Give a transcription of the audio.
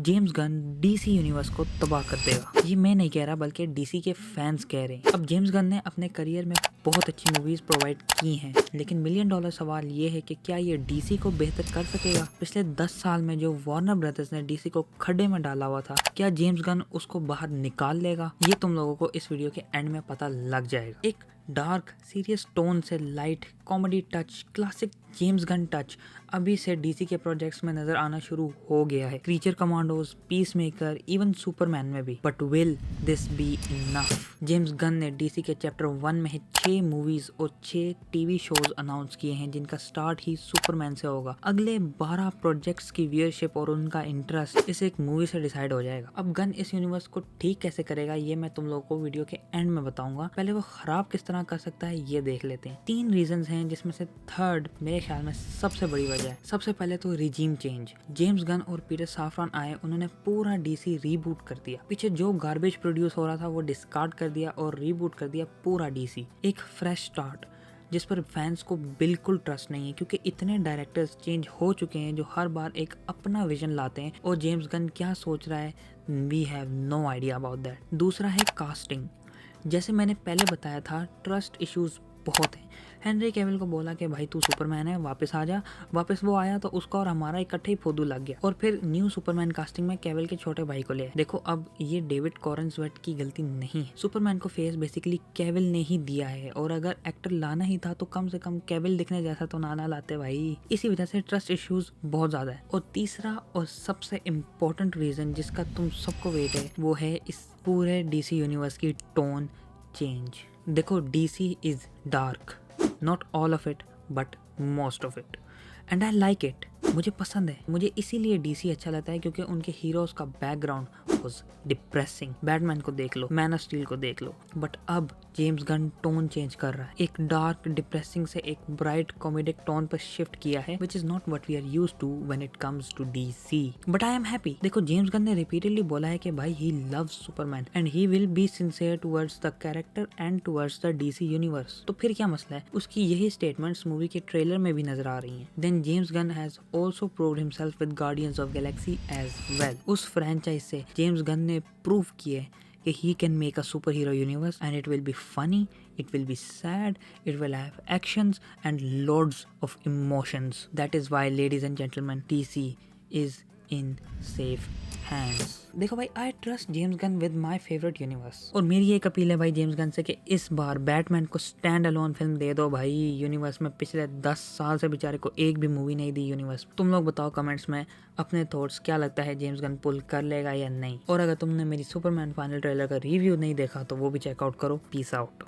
James Gunn DC universe को तबाह कर देगा। ये मैं नहीं कह रहा बल्कि डीसी के फैंस कह रहे हैं। अब जेम्स गन ने अपने करियर में बहुत अच्छी मूवीज प्रोवाइड की हैं, लेकिन मिलियन डॉलर सवाल ये है कि क्या ये डीसी को बेहतर कर सकेगा। पिछले 10 साल में जो वार्नर ब्रदर्स ने डीसी को खड्डे में डाला हुआ था, क्या जेम्स गन उसको बाहर निकाल लेगा? ये तुम लोगों को इस वीडियो के एंड में पता लग जाएगा। एक डार्क सीरियस टोन से light comedy touch, classic James Gunn touch अभी से डीसी के प्रोजेक्ट्स में नजर आना शुरू हो गया है। Creature commandos, peace maker, even Superman में भी। But will this be enough? James Gunn ने डीसी के चैप्टर 1 में ही 6 मूवीज और 6 टीवी शोज अनाउंस किए हैं, जिनका स्टार्ट ही सुपरमैन से होगा। अगले 12 प्रोजेक्ट्स की व्यूअरशिप और उनका इंटरेस्ट इस एक मूवी से डिसाइड हो जाएगा। अब गन इस यूनिवर्स को ठीक कैसे करेगा ये मैं तुम लोगों को वीडियो के एंड में बताऊंगा। पहले वो खराब किस तरह कर सकता है ये देख लेते हैं। 3 रीजंस हैं, जिसमें से थर्ड मेरे ख्याल में सबसे बड़ी वजह है। सबसे पहले तो रिजीम चेंज। जेम्स गन और पीटर साफरान आए, उन्होंने पूरा डीसी रीबूट कर दिया। पीछे जो गार्बेज प्रोड्यूस हो रहा था वो डिस्कार्ड कर दिया और रीबूट कर दिया पूरा डीसी। एक फ्रेश स्टार्ट जिस पर फैंस को बिल्कुल ट्रस्ट नहीं है, क्योंकि इतने डायरेक्टर्स चेंज हो चुके हैं जो हर बार एक अपना विजन लाते हैं, और जेम्स गन क्या सोच रहा है we have no idea about that. दूसरा है कास्टिंग। जैसे मैंने पहले बताया था, ट्रस्ट इश्यूज बहुत हैं। हेनरी कैविल को बोला कि भाई तू सुपरमैन है, वापस आ जा। वापस वो आया तो उसका और हमारा इकट्ठे ही फोदू लग गया, और फिर न्यू सुपरमैन कास्टिंग में कैविल के छोटे भाई को ले आए। देखो अब ये डेविड कॉरेंसवेट की गलती नहीं है। सुपरमैन को फेस बेसिकली कैविल ने ही दिया है, और अगर एक्टर लाना ही था तो कम से कम कैविल दिखने जैसा तो ना लाते भाई। इसी वजह से ट्रस्ट इश्यूज बहुत ज्यादा है। और तीसरा और सबसे इम्पोर्टेंट रीजन जिसका तुम सबको वेट है, वो है इस पूरे डीसी यूनिवर्स की टोन चेंज। देखो DC is dark, not all of it but most of it, and I like it. मुझे पसंद है। मुझे इसीलिए डीसी अच्छा लगता है क्योंकि उनके हीरोज का बैकग्राउंड वाज डिप्रेसिंग। बैटमैन को देख लो, मैन ऑफ स्टील को देख लो। बट अब जेम्स गन टोन चेंज कर रहा है, एक डार्क डिप्रेसिंग से एक ब्राइट कॉमेडिक टोन पर शिफ्ट किया है, which is not what we are used to when it comes to DC. But I am happy. देखो जेम्स गन ने रिपीटेडली बोला है कि भाई he loves Superman and he will be sincere towards the character and towards the DC universe. तो फिर क्या मसला है? उसकी यही स्टेटमेंट्स मूवी के ट्रेलर में भी नजर आ रही हैं। Then James Gunn has also proved himself with Guardians of Galaxy as well. उस फ्रेंचाइज से जेम्स गन ने प्रूव किया कि he can make a superhero universe and it will be funny, it will be sad, it will have actions and loads of emotions. That is why, ladies and gentlemen, DC is in safe hands. देखो भाई, I trust James Gunn with my favourite universe, और मेरी एक appeal है भाई James Gunn से कि इस बार बैटमैन को स्टैंड अलोन फिल्म दे दो भाई यूनिवर्स में। पिछले 10 साल से बेचारे को एक भी मूवी नहीं दी यूनिवर्स। तुम लोग बताओ कमेंट्स में अपने थॉट्स, क्या लगता है जेम्स गन पुल कर लेगा या नहीं। और अगर तुमने मेरी सुपरमैन फाइनल ट्रेलर का रिव्यू नहीं देखा तो वो भी चेकआउट करो। Peace out.